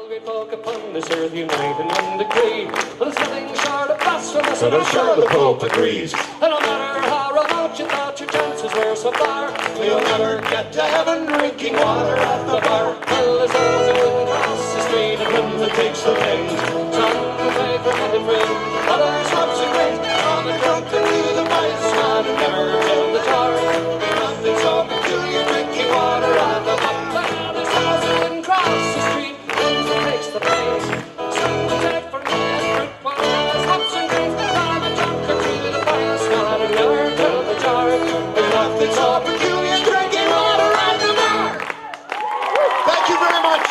Folk upon this earth unite in one degree. There's nothing short of blasphemous, and I'm sure the Pope agrees. And no matter how remote you thought your chances were so far, you'll never get to heaven drinking water at the bar. Well, there's those who wouldn't cross the street and him that takes the pains. Some will pay for getting free, others hops and grains. On the drunk and do the vice man who never fill the jar. Nothing so peculiar drinking water at the bar. Well, there's those who wouldn't cross the street, the place. Some will take for nice fruit, while others hops and grains. On the drunk and do the vice man who never fill the jar. There's nothing so peculiar drinking water at the bar. Thank you very much.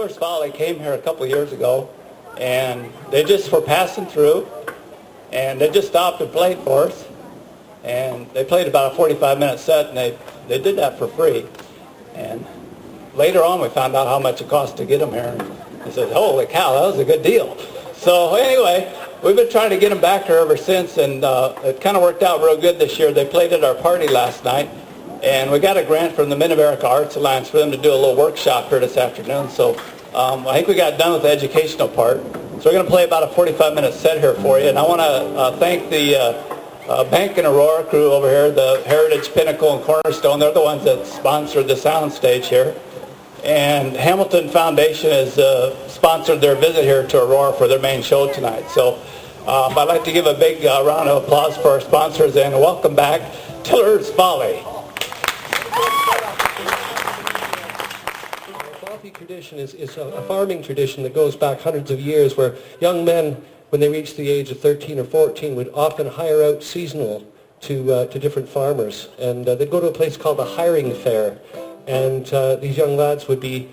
Tiller's Folly came here a couple years ago, and they just were passing through, and they just stopped and played for us. And they played about a 45-minute set, and they did that for free. And later on, we found out how much it cost to get them here. And they said, holy cow, that was a good deal. So anyway, we've been trying to get them back here ever since, and it kind of worked out real good this year. They played at our party last night, and we got a grant from the Mid-America Arts Alliance for them to do a little workshop here this afternoon. So I think we got done with the educational part. So we're going to play about a 45-minute set here for you. And I want to thank the Bank and Aurora crew over here, the Heritage Pinnacle and Cornerstone. They're the ones that sponsored the sound stage here. And Hamilton Foundation has sponsored their visit here to Aurora for their main show tonight. So I'd like to give a big round of applause for our sponsors and welcome back Tiller's Folly. Tradition is a farming tradition that goes back hundreds of years, where young men, when they reach the age of 13 or 14, would often hire out seasonal to different farmers, and they'd go to a place called the hiring fair, and these young lads would be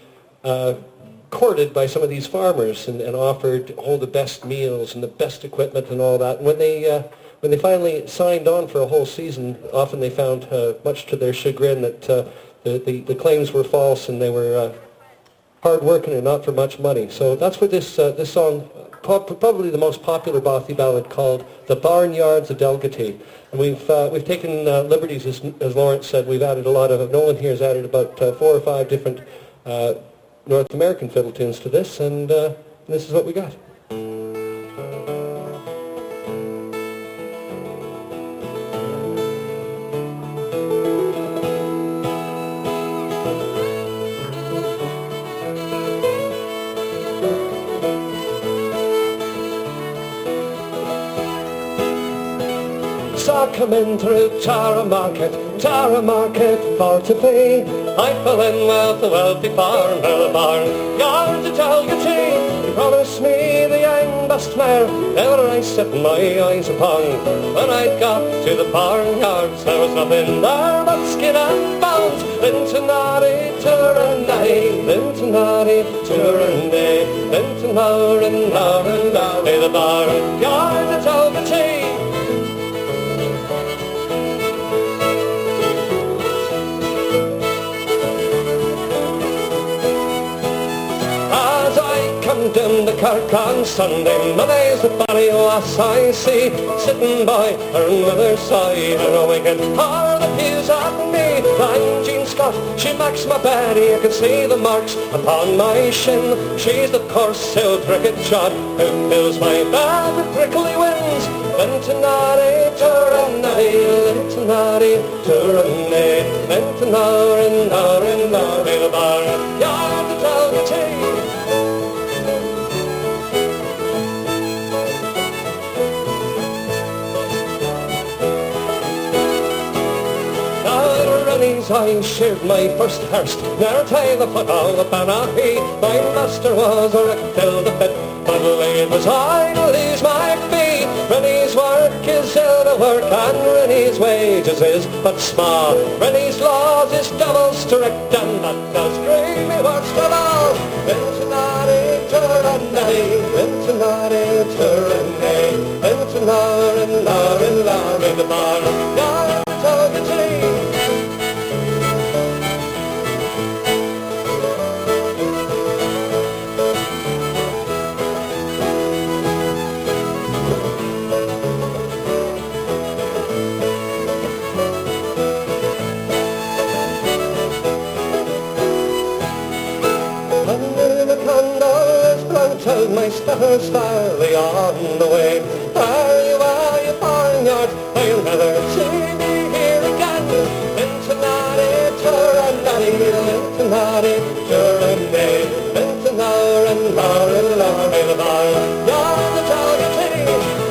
courted by some of these farmers and offered all the best meals and the best equipment and all that. And when they finally signed on for a whole season, often they found, much to their chagrin, that the claims were false and they were hard working and not for much money. So that's what this song, probably the most popular Bothy ballad, called "The Barnyards of Delgaty." And we've taken liberties, as Lawrence said. We've added a lot of. Nolan here has added about 4 or 5 different North American fiddle tunes to this, and this is what we got. Saw coming through Tara Market for to pay. I fell in with a wealthy farm, the barnyard to Delgaty. He promised me the young best mare ever I set my eyes upon. When I got to the barnyards, there was nothing there but skin and bones. Lintonari, Turanay, Lintonari, Turanay, Lintonari, Lintonari, the barnyard to Delgaty. Down the kirk on Sunday, my days with Bonnie lass I see, sitting by her mother's side, and a wicked are the pews at me. I'm Jean Scott, she backs my Betty, I can see the marks upon my shin. She's the coarse-tailed cricket shot who fills my bed with prickly wings. Lintonari, Turanay, Lintonari, Turanay, Lintonari, Nari, Nari, the barnyard to Delgaty. I sheared my first hearse, ne'er tie the foot of the Banahi. My master was a wreck till the fit, but it was I to lose my fee. Rennie's work is ill to work, and Rennie's wages is but small. Rennie's laws is double strict, and that does grieve me worst of all. Lintonari, Turanay, Lintonari, Turanay, Lintonari, Lari, Lari, the barnyard to Delgaty. Till my steppers fairly on the way. Are you, barnyard? I'll never see me here again. Lintonari, Turanay, Lintonari, Turanay, Lintonari, Lari, Lari, the barnyard to Delgaty.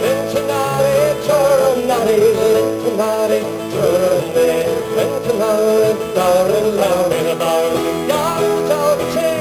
Lintonari, Turanay, Lintonari, Turanay, Lintonari, Lari, Lari, the barnyard to Delgaty.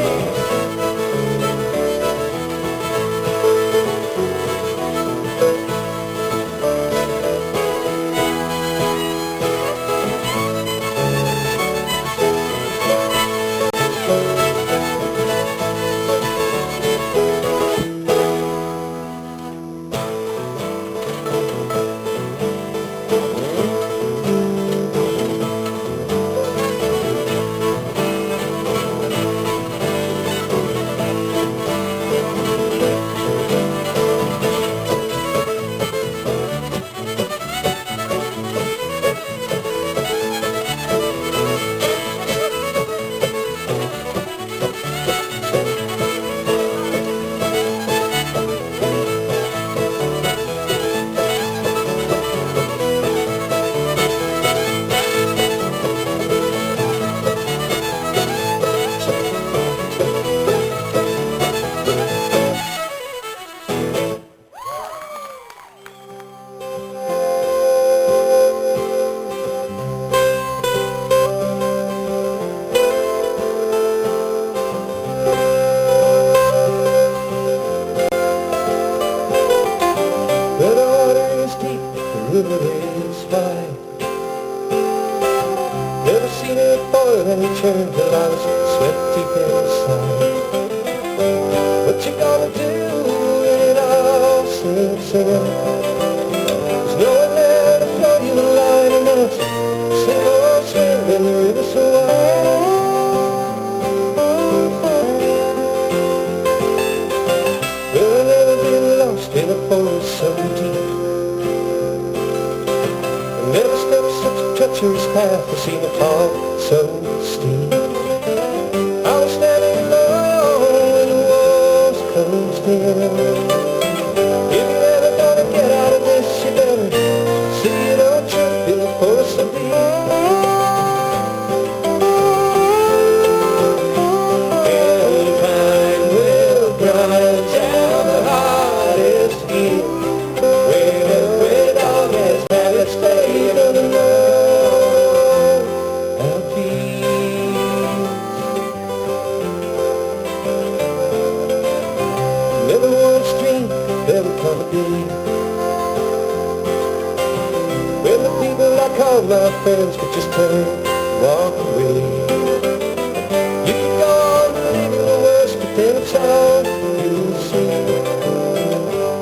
river is wide. Never seen it boil and churn till I was sweat deep inside. What you gonna do when it all sinks in? There's no one there to throw you a line enough. Sink or swim in the river so wide. Well, I've never been lost in a forest so deep. I've never stepped such a treacherous path to see it fall so steep. I was standing alone when the walls closed in. If you're ever gonna get out of this, you better see it or trip in the forest so deep. And time will grind down the hardest hill. When every dog has had its day on the road of peace. Never once dreamed there would come a day when the people I call my friends could just turn and walk away. You can go on believing the worst, but then it's all you'll see.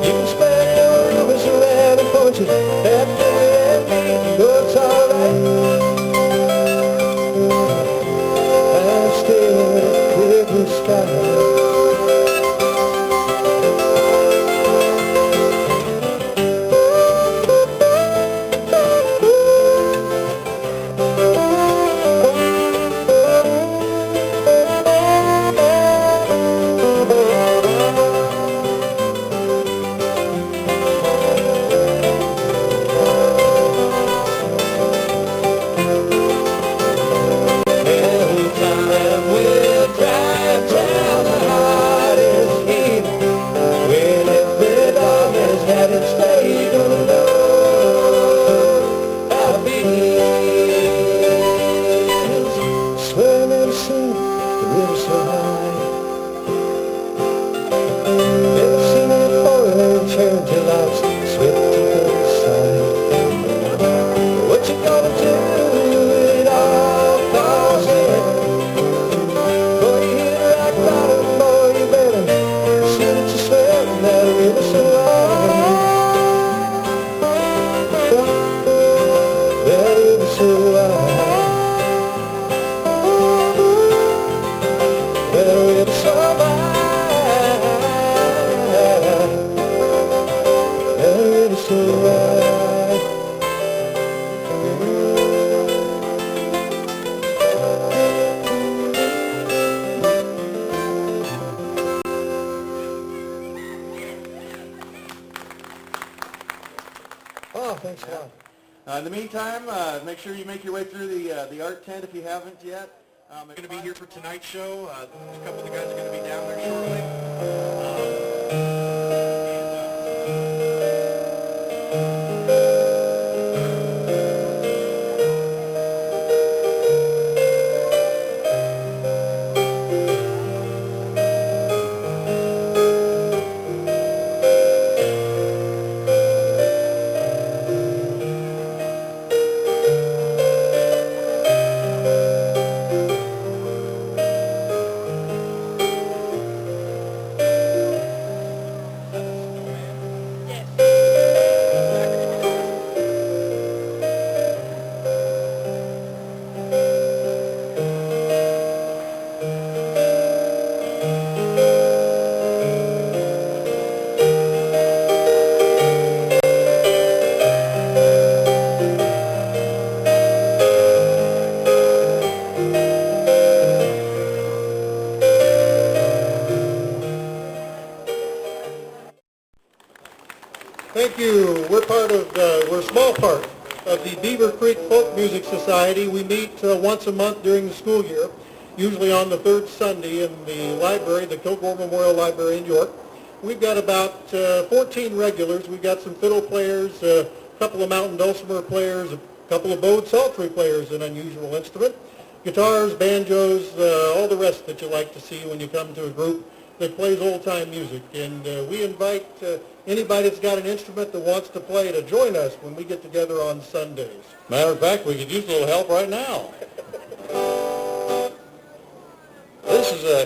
You can spread your rumors around and point you at them and me. Oh, it's alright. I'm still at a clear blue sky. Oh, thanks a lot. In the meantime, make sure you make your way through the art tent if you haven't yet. I'm going to be here for tonight's show. A couple of the guys are going to be down there shortly. Thank you. We're a small part of the Beaver Creek Folk Music Society. We meet once a month during the school year, usually on the third Sunday in the library, the Kilgore Memorial Library in York. We've got about 14 regulars. We've got some fiddle players, a couple of mountain dulcimer players, a couple of bowed psaltery players, an unusual instrument, guitars, banjos, all the rest that you like to see when you come to a group that plays old-time music. And we invite anybody that's got an instrument that wants to play to join us when we get together on Sundays. Matter of fact, we could use a little help right now.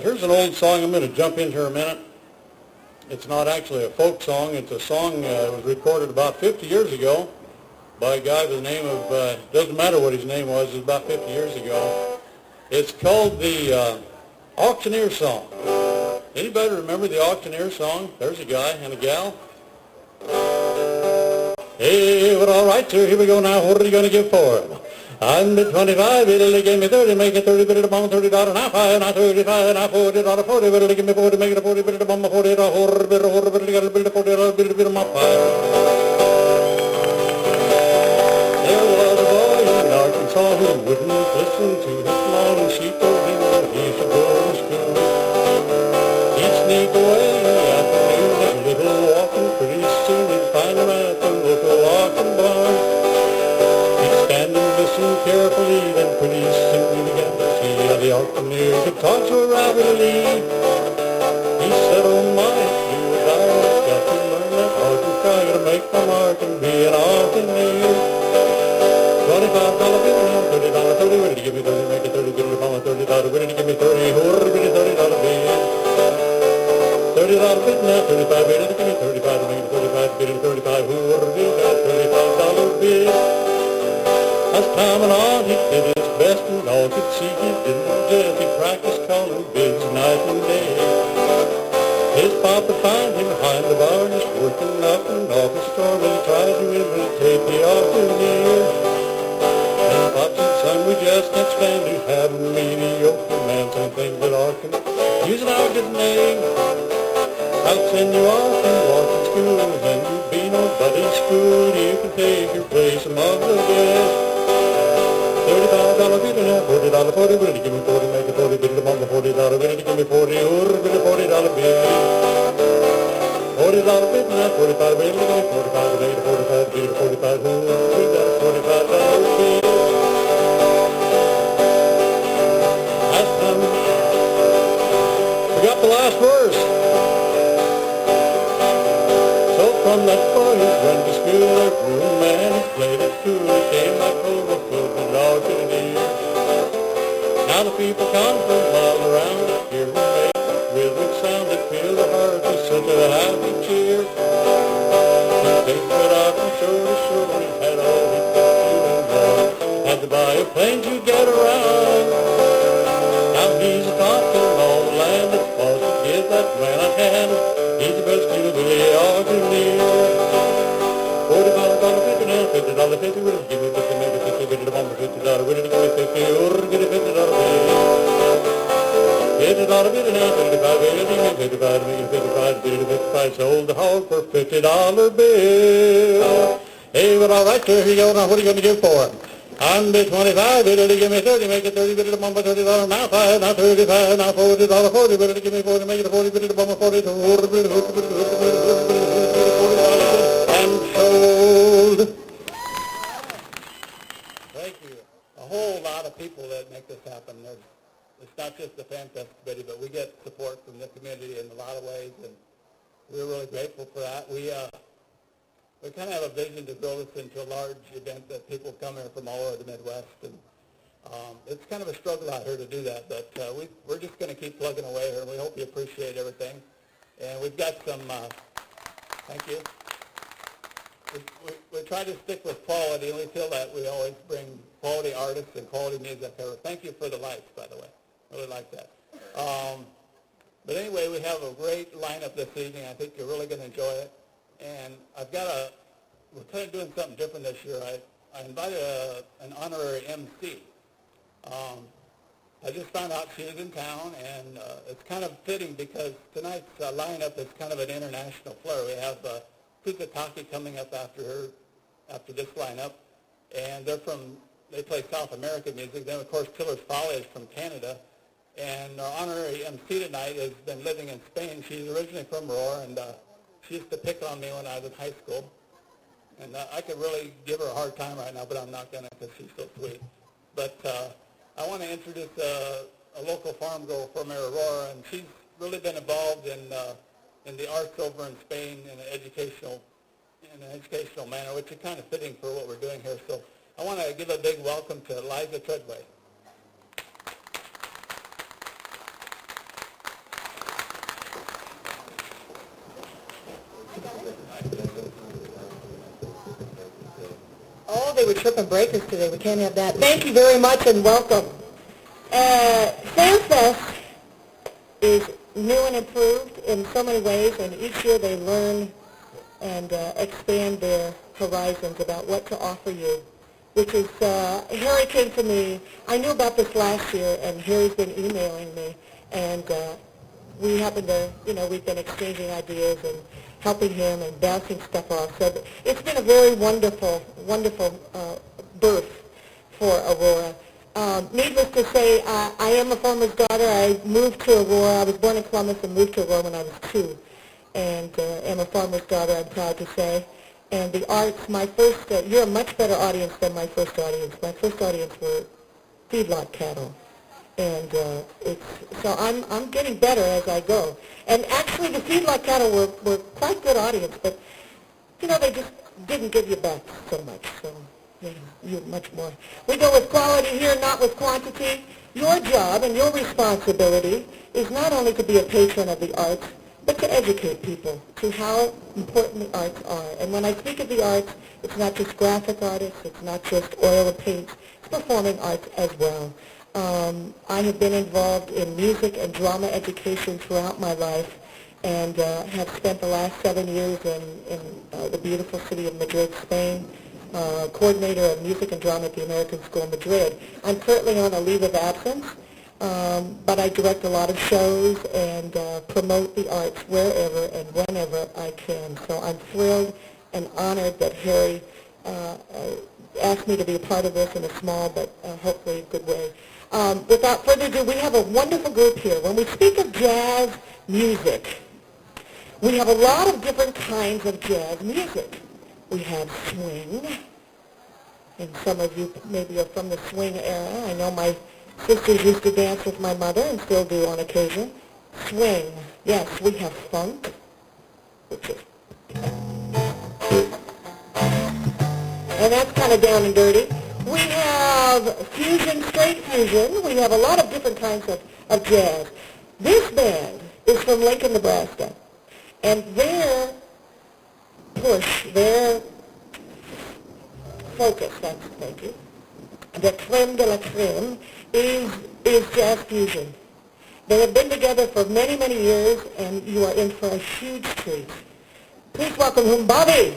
Here's an old song. I'm going to jump in here a minute. It's not actually a folk song. It's a song that was recorded about 50 years ago by a guy by the name of, doesn't matter what his name was, it was about 50 years ago. It's called the Auctioneer Song. Anybody remember the Auctioneer Song? There's a guy and a gal. Hey, well, all right, sir, here we go now. What are you going to give for it? I'm the 25, it'll give me 30, make it 30, bit of bomb, $30, now 5, now 35, now $40, $40, it'll give me 40, make it a 40, bit of bomb, $40, $40, bit of $40, bit of $40, bit of my fire. There was a boy in Arkansas who wouldn't listen to his mom, and she told him that he should go to school. He'd sneak away in the afternoon, a little walking, pretty soon he'd find him at the local auction barn. Listen carefully, then pretty soon you began to see how the auctioneer could talk to a rabbit lead. He said, oh my, do what I got to learn that art and try to make my mark and be an auctioneer. $25 bill now, $30, 30, ready to give me 30, make it 30, give me $30, ready to give me 30, ready $30 bill. $30 bid now, 35, ready to give me 35, to make it 35, bid 35, who got $35 bill. As time went on, he did his best, and all could see he didn't just. He practiced calling bids night and day. His papa found him behind the bar, just working up an office store when he tried to imitate the auctioneer. And Pop said, son, we just can't stand to have a mediocre man saying things that auction. Using our good name, I'll send you off and walk to school, and you be nobody's fool. You can take your place among the best. $35 bid now, $40, 40, ready to give me 40, make it 40, bid it among the $40, ready to give me 40, bid a $40 bid. $40 bid now, 45, ready to give me 45, make it 45, bid it 45, who got a $45 bid. Last time, we got the last verse. So from that boy who went to school, that room man who played it cool, he came back home a foot auctioneer. Now the people come from miles around to hear him make a rhythmic sound that fills the heart with such a happy cheer. He takes it out from shore to shore, he had all he could do and more. Had to buy a plane to get around. Now he's a top in all the land that's supposed to give that man a hand. He's the best hillbilly auctioneer. $45 bid now, $50 50, ready to give me 50, make it 50, bid it on the $50, ready to give me 50, or get a $50 bid. $50 bid now, 55, ready to give me 55, make it 55, bid it 55, sold the hog for $50 bill. Hey, well, all right, sir, here you go. Now, what are you going to give for it? On bid 25, bid to give me 30, make it 30, bid it on $30, now 5, now 35, now $40, 40, bid to give me 40, make it 40, bid it on 40, and sold. Thank you. A whole lot of people that make this happen. It's not just the Famfest committee, but we get support from the community in a lot of ways, and we're really grateful for that. We kind of have a vision to grow this into a large event that people come here from all over the Midwest, and it's kind of a struggle out here to do that, but we're just going to keep plugging away here, and we hope you appreciate everything. And we've got some, thank you. We try to stick with quality, and we feel that we always bring quality artists and quality music here. Thank you for the lights, by the way. Really like that. But anyway, we have a great lineup this evening. I think you're really going to enjoy it. And we're kind of doing something different this year. I invited an honorary MC. I just found out she was in town, and it's kind of fitting because tonight's lineup is kind of an international flair. We have Kuzataki coming up after this lineup, and they play South American music. Then, of course, Tiller's Folly is from Canada, and our honorary MC tonight has been living in Spain. She's originally from Aurora, and she used to pick on me when I was in high school, and I could really give her a hard time right now, but I'm not going to because she's so sweet. But I want to introduce a local farm girl from Aurora, and really been involved in the arts over in Spain in an educational manner, which is kind of fitting for what we're doing here. So I want to give a big welcome to Liza Treadway. Oh, they were tripping breakers today. We can't have that. Thank you very much and welcome. Famfest is new and improved in so many ways, and each year they learn and expand their horizons about what to offer you, which is, Harry came to me. I knew about this last year, and Harry's been emailing me, and we happened to, we've been exchanging ideas and helping him and bouncing stuff off. So it's been a very wonderful, wonderful birth for Aurora. Needless to say, I am a farmer's daughter. I moved to Aurora. I was born in Columbus and moved to Aurora when I was 2. And am a farmer's daughter, I'm proud to say. And the arts, my first, you're a much better audience than my first audience. My first audience were feedlot cattle. And so I'm getting better as I go. And actually the feedlot cattle were quite good audience, but, they just didn't give you back so much. So, you're much more. We go with quality here, not with quantity. Your job and your responsibility is not only to be a patron of the arts, but to educate people to how important the arts are. And when I speak of the arts, it's not just graphic artists, it's not just oil and paints, it's performing arts as well. I have been involved in music and drama education throughout my life, and have spent the last 7 years in the beautiful city of Madrid, Spain, coordinator of music and drama at the American School in Madrid. I'm currently on a leave of absence, but I direct a lot of shows and promote the arts wherever and whenever I can. So I'm thrilled and honored that Harry asked me to be a part of this in a small but hopefully good way. Without further ado, we have a wonderful group here. When we speak of jazz music, we have a lot of different kinds of jazz music. We have swing, and some of you maybe are from the swing era. I know my sisters used to dance with my mother and still do on occasion. Swing. Yes, we have funk, which is... and that's kind of down and dirty. We have fusion, straight fusion. We have a lot of different kinds of jazz. This band is from Lincoln, Nebraska, and their push, their focus, thank you, the creme de la creme, is jazz fusion. They have been together for many, many years, and you are in for a huge treat. Please welcome him, Bobby.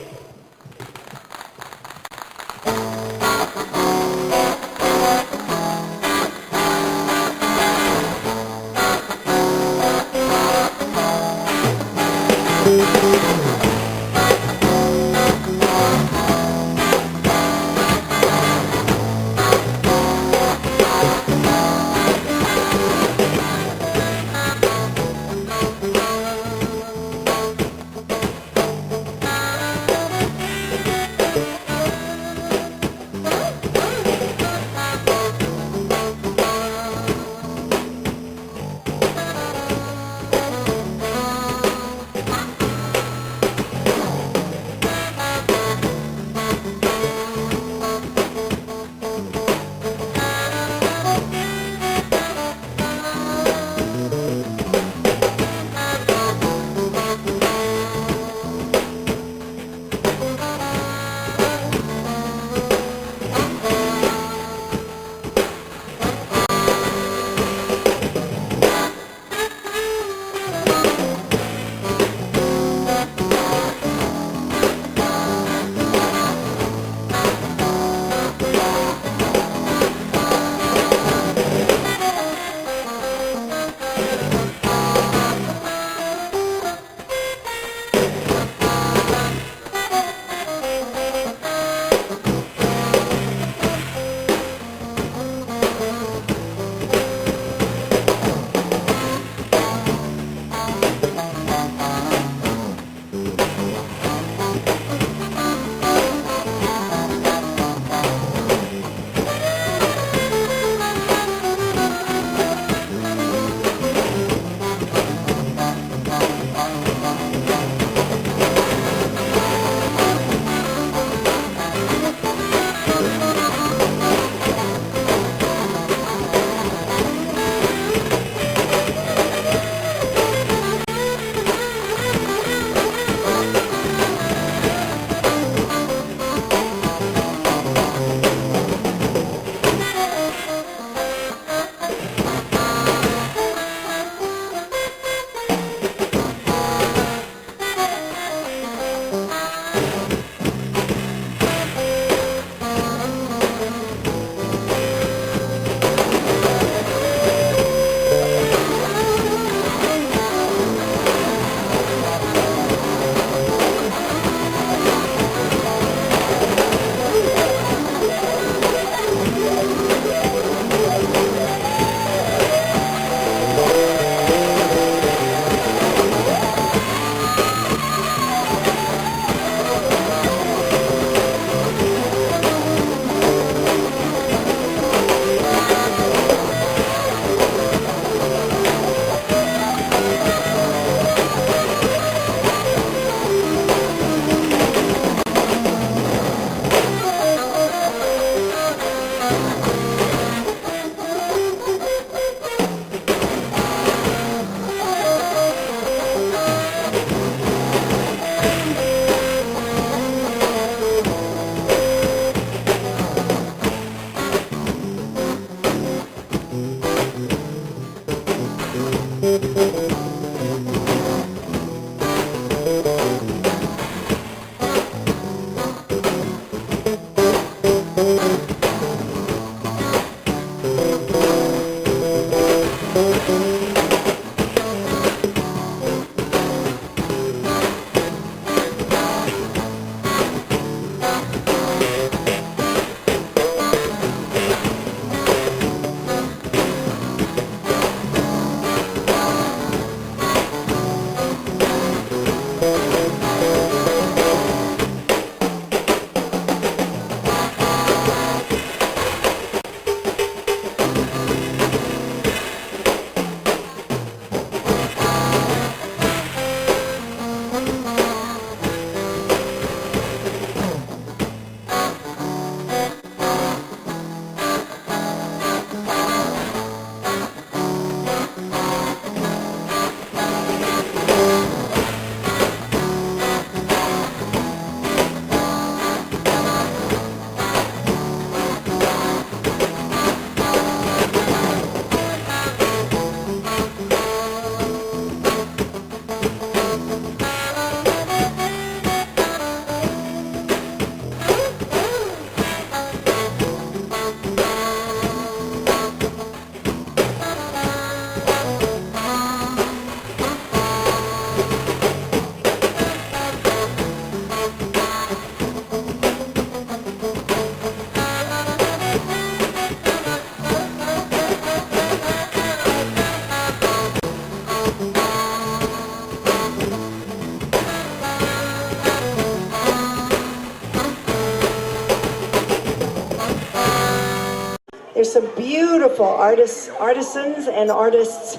beautiful artisans and artists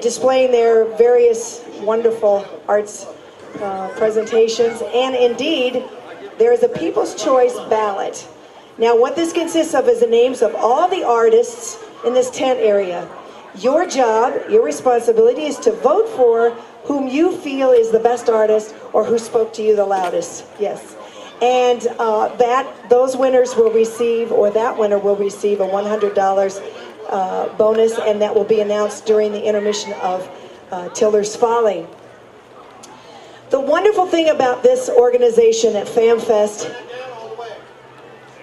displaying their various wonderful arts presentations. And indeed, there is a People's Choice ballot. Now, what this consists of is the names of all the artists in this tent area. Your job, your responsibility is to vote for whom you feel is the best artist or who spoke to you the loudest. Yes. And those winners will receive, or that winner will receive a $100 bonus, and that will be announced during the intermission of Tiller's Folly. The wonderful thing about this organization at Famfest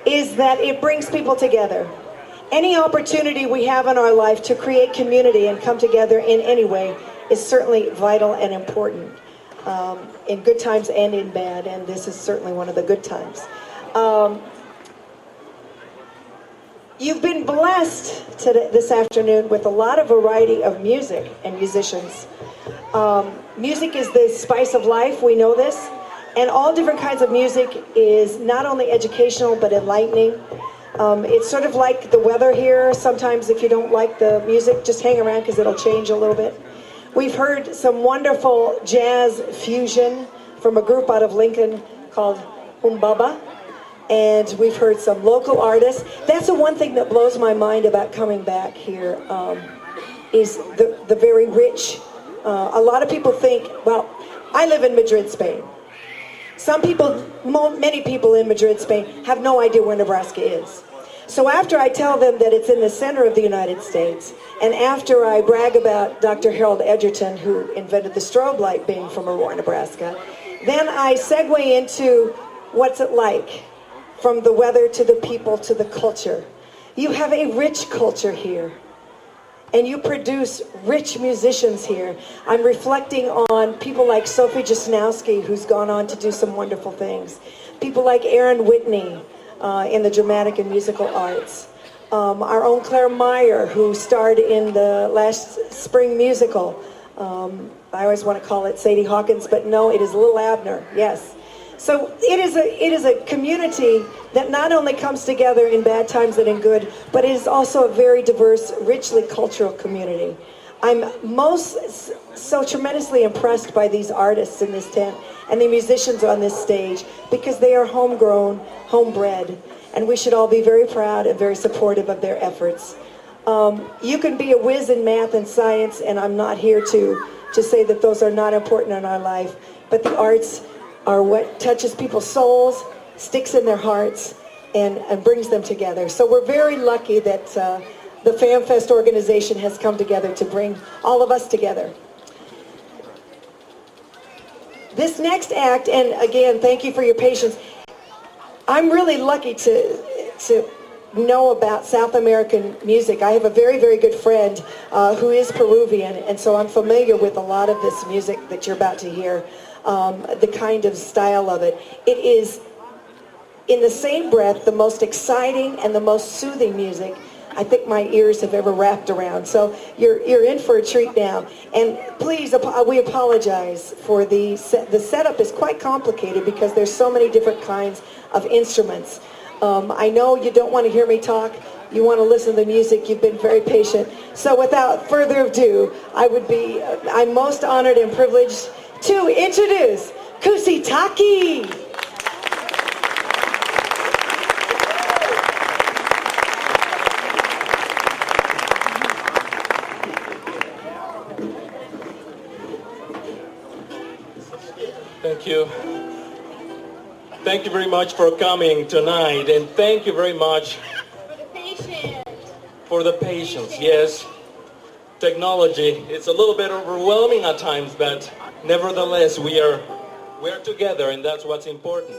is that it brings people together. Any opportunity we have in our life to create community and come together in any way is certainly vital and important, in good times and in bad, and this is certainly one of the good times. You've been blessed this afternoon with a lot of variety of music and musicians. Music is the spice of life, we know this, and all different kinds of music is not only educational but enlightening. It's sort of like the weather here. Sometimes if you don't like the music, just hang around because it'll change a little bit. We've heard some wonderful jazz fusion from a group out of Lincoln called Humbaba. And we've heard some local artists. That's the one thing that blows my mind about coming back here, is the very rich. A lot of people think, well, I live in Madrid, Spain. Some people, many people in Madrid, Spain, have no idea where Nebraska is. So after I tell them that it's in the center of the United States, and after I brag about Dr. Harold Edgerton, who invented the strobe light, being from Aurora, Nebraska, then I segue into what's it like, from the weather to the people to the culture. You have a rich culture here, and you produce rich musicians here. I'm reflecting on people like Sophie Jasnowski, who's gone on to do some wonderful things. People like Aaron Whitney in the dramatic and musical arts. Our own Claire Meyer, who starred in the last spring musical. I always want to call it Sadie Hawkins, but no, it is Lil Abner, yes. So it is a community that not only comes together in bad times and in good, but it is also a very diverse, richly cultural community. I'm so tremendously impressed by these artists in this tent and the musicians on this stage, because they are homegrown, homebred, and we should all be very proud and very supportive of their efforts. You can be a whiz in math and science, and I'm not here to say that those are not important in our life, but the arts are what touches people's souls, sticks in their hearts, and brings them together. So we're very lucky that the Famfest organization has come together to bring all of us together. This next act, and again, thank you for your patience, I'm really lucky to know about South American music. I have a very, very good friend who is Peruvian, and so I'm familiar with a lot of this music that you're about to hear. The kind of style of it. It is, in the same breath, the most exciting and the most soothing music I think my ears have ever wrapped around. So you're in for a treat now. And please, we apologize for the setup is quite complicated because there's so many different kinds of instruments. I know you don't want to hear me talk. You want to listen to the music. You've been very patient. So without further ado, I'm most honored and privileged to introduce Kusitaki. Thank you. Thank you very much for coming tonight, and thank you very much for the patience. Yes, technology, it's a little bit overwhelming at times, but nevertheless, we're together, and that's what's important.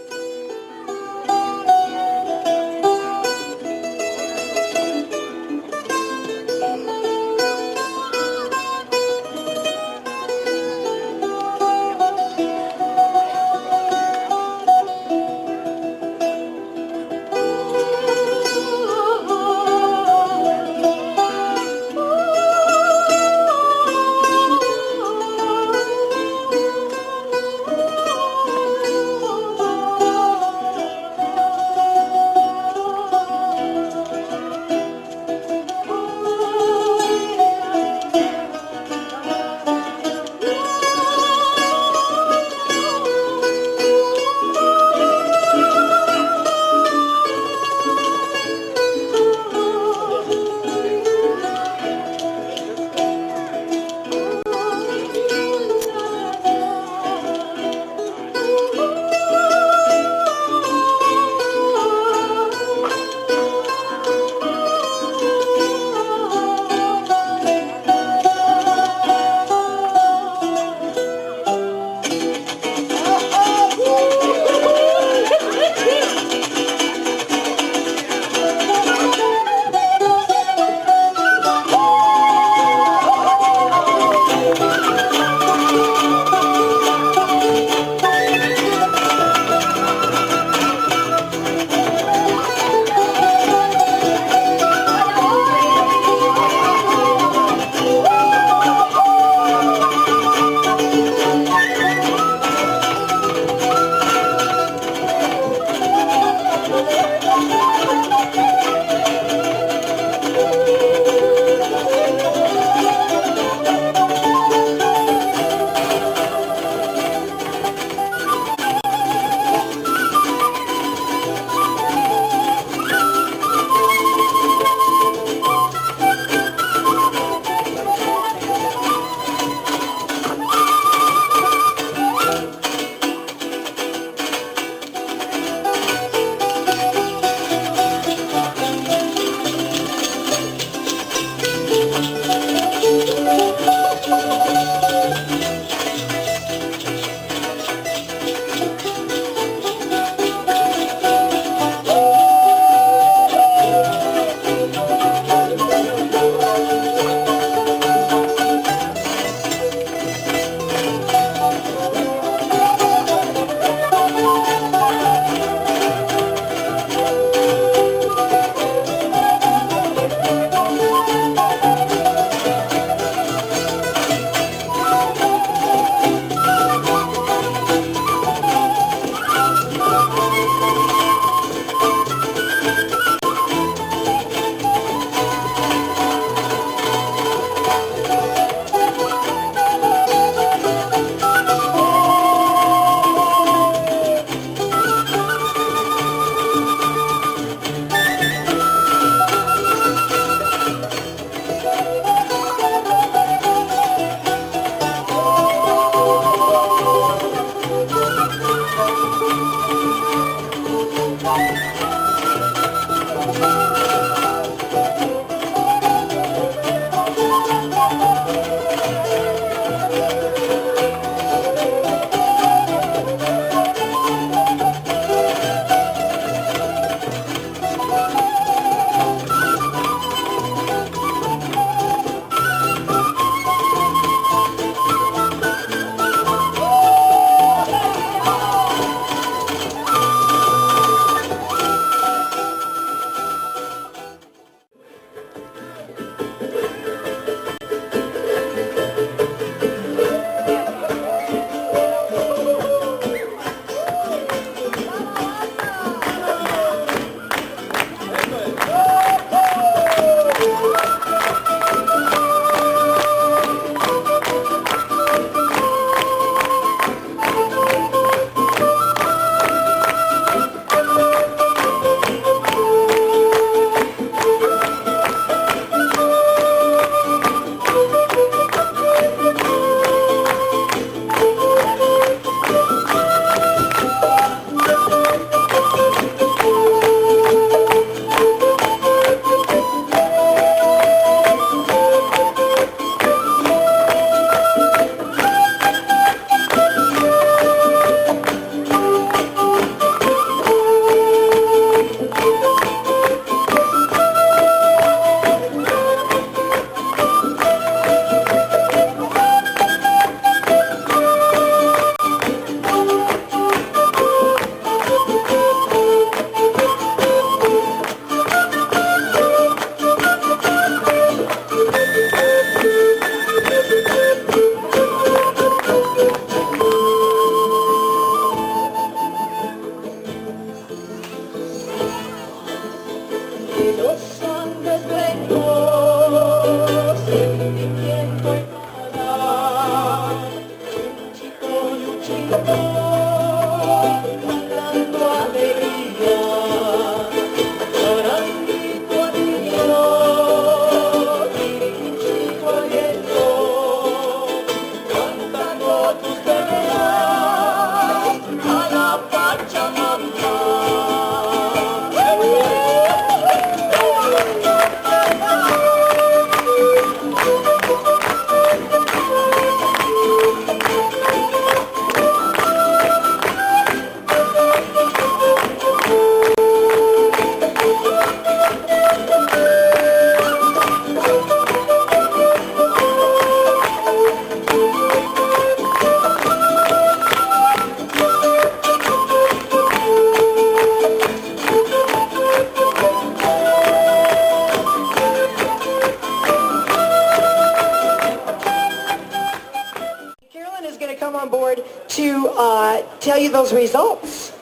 tell you those results.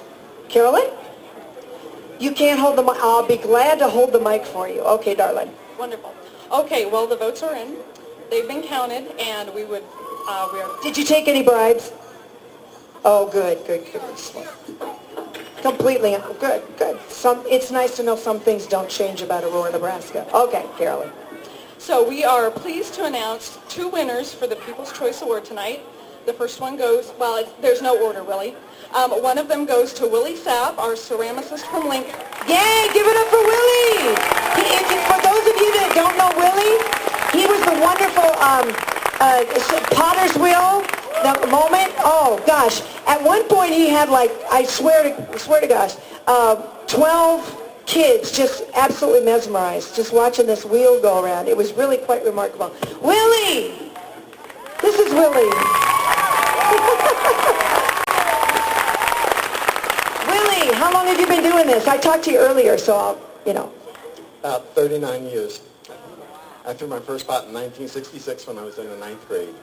Carolyn? You can't hold the mic. I'll be glad to hold the mic for you. Okay, darling. Wonderful. Okay, well, the votes are in. They've been counted, and we are... Did you take any bribes? Oh, good. Completely, good. It's nice to know some things don't change about Aurora, Nebraska. Okay, Carolyn. So we are pleased to announce 2 winners for the People's Choice Award tonight. The first one goes, well, there's no order, really. One of them goes to Willie Sapp, our ceramicist from Lincoln. Yay, give it up for Willie! For those of you that don't know Willie, he was the wonderful Potter's Wheel, the moment. Oh, gosh. At one point he had, like, I swear to gosh, 12 kids just absolutely mesmerized, just watching this wheel go around. It was really quite remarkable. Willie! This is Willie. Willie, how long have you been doing this? I talked to you earlier, so I'll, About 39 years. I threw my first pot in 1966 when I was in the 9th grade.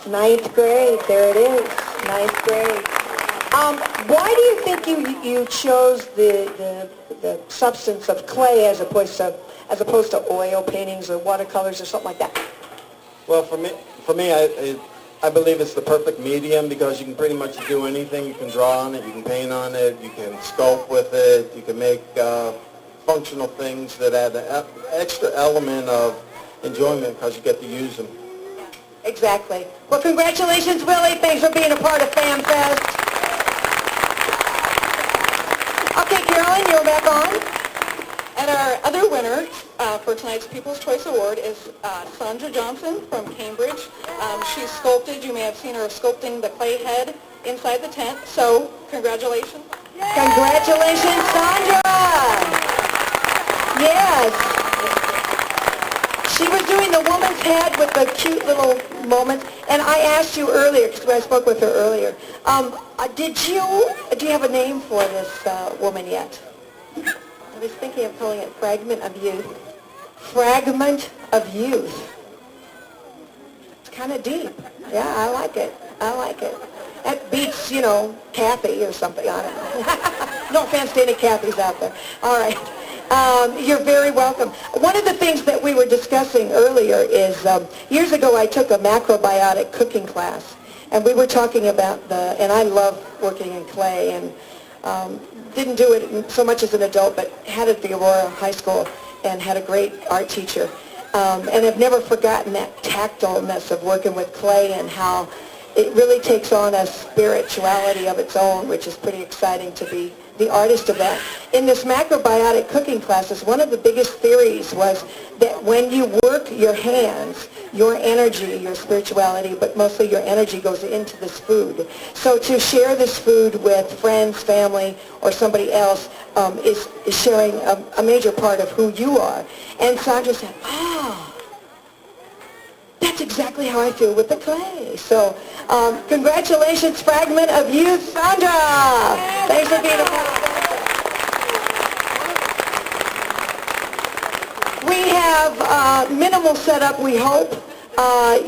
9th grade, there it is, 9th grade. Why do you think you chose the substance of clay as opposed to oil paintings or watercolors or something like that? Well, for me, I believe it's the perfect medium because you can pretty much do anything. You can draw on it, you can paint on it, you can sculpt with it, you can make functional things that add an extra element of enjoyment because you get to use them. Exactly. Well, congratulations, Willie. Thanks for being a part of Famfest. winner for tonight's People's Choice Award is Sandra Johnson from Cambridge. She's sculpted, you may have seen her sculpting the clay head inside the tent, so congratulations. Congratulations, Sandra! Yes. She was doing the woman's head with the cute little moments, and I asked you earlier, because I spoke with her earlier, do you have a name for this woman yet? I was thinking of calling it Fragment of Youth. Fragment of Youth. It's kind of deep. Yeah, I like it. I like it. That beats, Kathy or something. I don't know. No offense to any Kathys out there. All right. You're very welcome. One of the things that we were discussing earlier is years ago I took a macrobiotic cooking class, and we were talking about and I love working in clay, and didn't do it so much as an adult, but had it at the Aurora High School and had a great art teacher. And I've never forgotten that tactileness of working with clay and how it really takes on a spirituality of its own, which is pretty exciting to be the artist of that. In this macrobiotic cooking classes, one of the biggest theories was that when you work your hands, your energy, your spirituality, but mostly your energy goes into this food. So to share this food with friends, family, or somebody else is sharing a major part of who you are. And Sandra said, that's exactly how I feel with the clay. So congratulations, Fragment of Youth, Sandra. Thanks for being a part of it. We have minimal setup, we hope.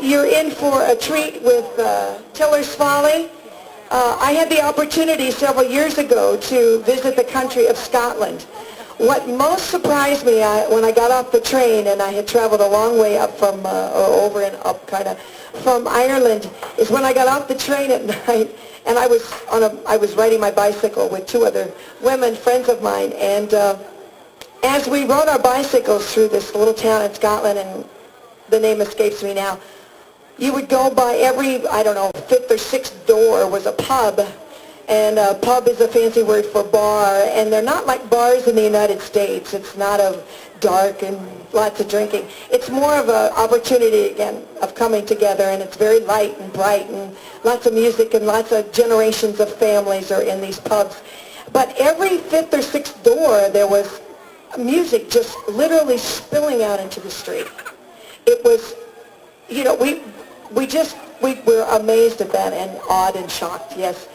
You're in for a treat with Tiller's Folly. I had the opportunity several years ago to visit the country of Scotland. What most surprised me when I got off the train, and I had traveled a long way up from, from Ireland, is when I got off the train at night, and I was riding my bicycle with two other women, friends of mine, and as we rode our bicycles through this little town in Scotland, and the name escapes me now, you would go by every, fifth or sixth door was a pub. And a pub is a fancy word for bar, and they're not like bars in the United States. It's not of dark and lots of drinking. It's more of an opportunity, again, of coming together, and it's very light and bright, and lots of music, and lots of generations of families are in these pubs. But every fifth or sixth door, there was music just literally spilling out into the street. It was, we were amazed at that, and awed and shocked, yes.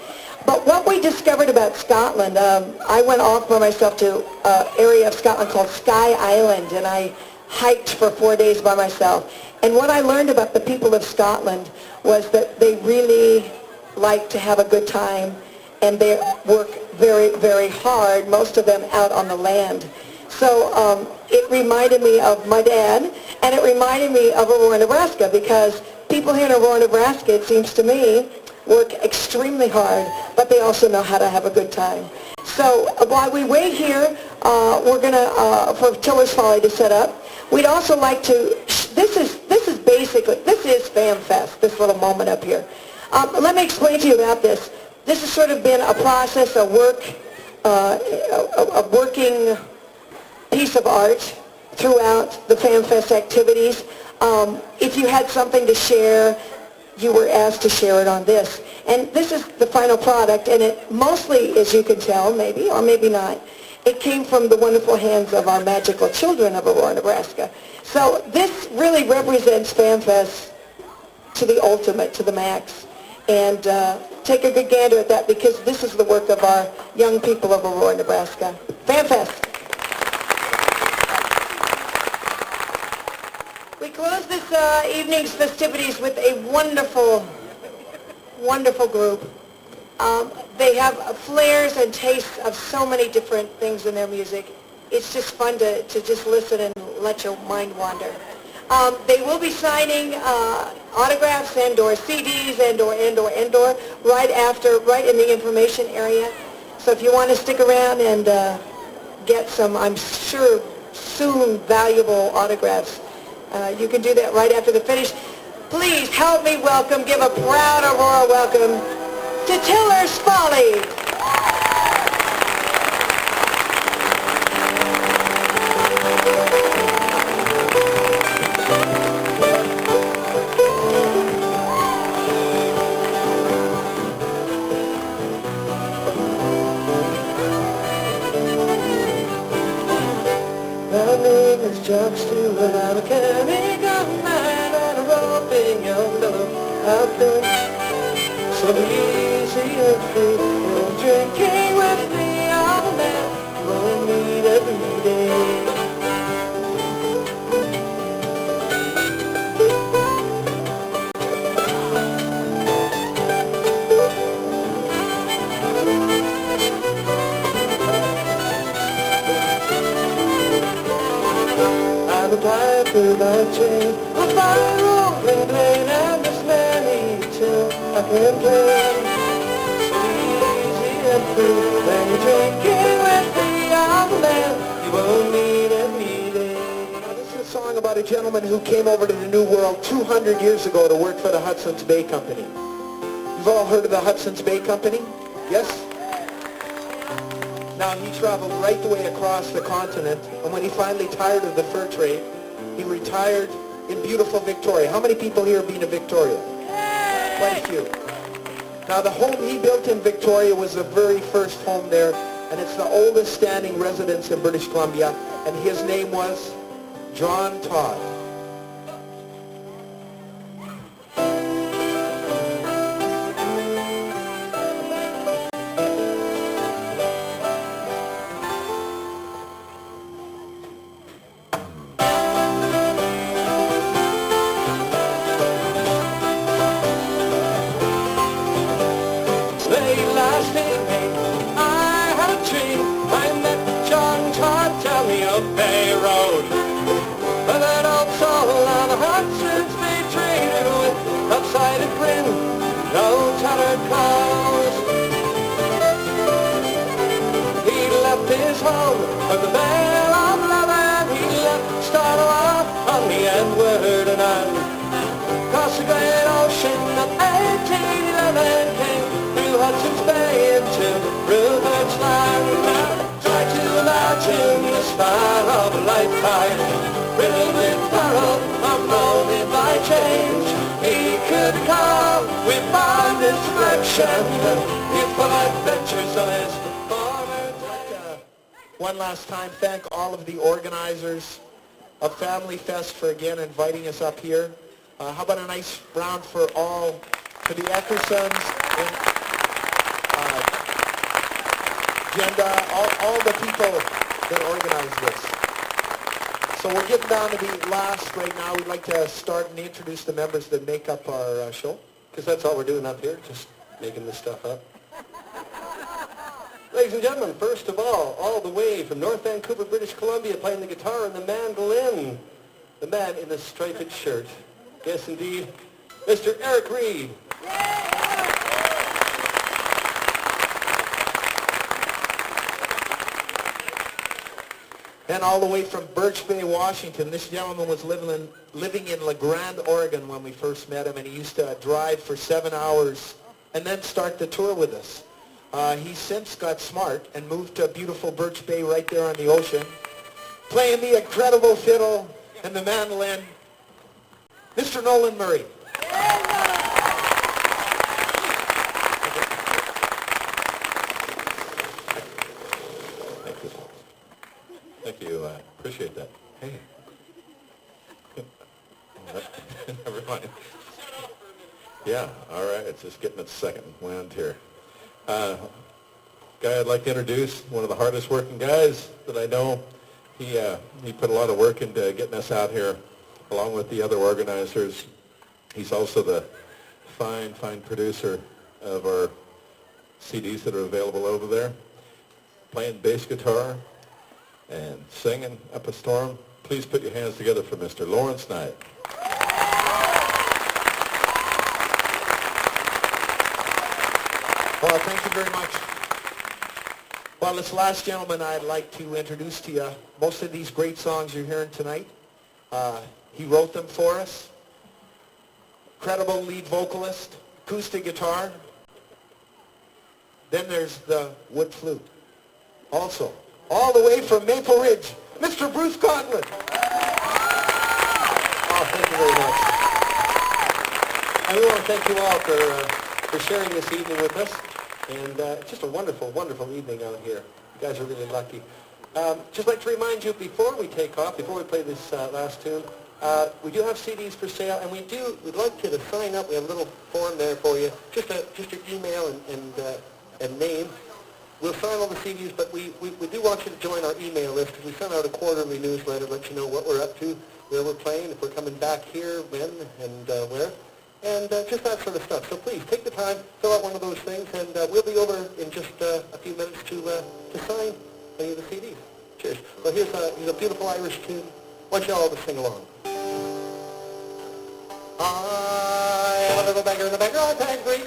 But what we discovered about Scotland, I went off by myself to an area of Scotland called Skye Island, and I hiked for 4 days by myself. And what I learned about the people of Scotland was that they really like to have a good time, and they work very, very hard, most of them out on the land. So it reminded me of my dad, and it reminded me of Aurora, Nebraska, because people here in Aurora, Nebraska, it seems to me, work extremely hard, but they also know how to have a good time. So while we wait here, we're going to, for Tiller's Folly to set up, we'd also like to, this is Famfest, this little moment up here. Let me explain to you about this. This has sort of been a process, a working piece of art throughout the Famfest activities. If you had something to share, you were asked to share it on this. And this is the final product, and it mostly, as you can tell, maybe, or maybe not, it came from the wonderful hands of our magical children of Aurora, Nebraska. So this really represents Famfest to the ultimate, to the max. And take a good gander at that, because this is the work of our young people of Aurora, Nebraska. Famfest. We close this evening's festivities with a wonderful, wonderful group. They have flares and tastes of so many different things in their music. It's just fun to just listen and let your mind wander. They will be signing autographs and/or CDs and/or right in the information area. So if you want to stick around and get some, I'm sure, soon valuable autographs, you can do that right after the finish. Please help me give a proud Aurora welcome to Tiller's Folly. jokes to without a chemical mind and a roping young fellow out there. So easy and free, and drinking with me all night, won't meet every day. I've applied for that chain, a fire rolling blade, and this man eats till I can play. So easy and free, when you're drinking with the young man, you won't need every day. Now, this is a song about a gentleman who came over to the New World 200 years ago to work for the Hudson's Bay Company. You've all heard of the Hudson's Bay Company? Yes? Now, he traveled right the way across the continent, and when he finally tired of the fur trade, he retired in beautiful Victoria. How many people here have been to Victoria? Quite a few. Now, the home he built in Victoria was the very first home there, and it's the oldest standing residence in British Columbia, and his name was John Todd. Late last evening, I had a dream. I met John Todd down the Oak Bay Road. But that old soul on the Hudson's Bay traded with upside-down grin, no tattered clothes. He left his home for the Vale of Love, and he left started off on the Edward and I crossed the great ocean of 1811 came through Hudson's Bay into Rupert's Land. Try to imagine the span of a lifetime, riddled with peril, unloaded by change. He could come with fond insurrection, youthful adventures of his former time. One last time, thank all of the organizers of Family Fest for again inviting us up here. How about a nice round for the Eckersons and Jenda, all the people that organized this. So we're getting down to the last right now. We'd like to start and introduce the members that make up our show, because that's all we're doing up here, just making this stuff up. Ladies and gentlemen, first of all the way from North Vancouver, British Columbia, playing the guitar and the mandolin, the man in the striped shirt. Yes, indeed, Mr. Eric Reed. And all the way from Birch Bay, Washington, this gentleman was living in La Grande, Oregon when we first met him, and he used to drive for 7 hours and then start the tour with us. He's since got smart and moved to beautiful Birch Bay right there on the ocean, playing the incredible fiddle and the mandolin, Mr. Nolan Murray. Thank you. I appreciate that. Hey. Never mind. Yeah, all right. It's just getting its second wind here. Guy I'd like to introduce, one of the hardest working guys that I know. He put a lot of work into getting us out here, along with the other organizers. He's also the fine producer of our CDs that are available over there, playing bass guitar and singing up a storm. Please put your hands together for Mr. Lawrence Knight. Well, thank you very much. Well, this last gentleman I'd like to introduce to you, most of these great songs you're hearing tonight, he wrote them for us. Incredible lead vocalist, acoustic guitar. Then there's the wood flute. Also, all the way from Maple Ridge, Mr. Bruce Conlon. Oh, thank you very much. And we want to thank you all for sharing this evening with us. And just a wonderful, wonderful evening out here. You guys are really lucky. Just like to remind you before we take off, before we play this last tune, we do have CDs for sale, and we'd like you to sign up. We have a little form there for you, just your email and name. We'll sign all the CDs, but we do want you to join our email list, because we send out a quarterly newsletter, let you know what we're up to, where we're playing, if we're coming back here, when, and where, and just that sort of stuff. So please, take the time, fill out one of those things, and we'll be over in just a few minutes to sign any of the CDs. Cheers. Well, here's a beautiful Irish tune. I want you all to sing along. I am a little beggar in the beggar, I'm angry,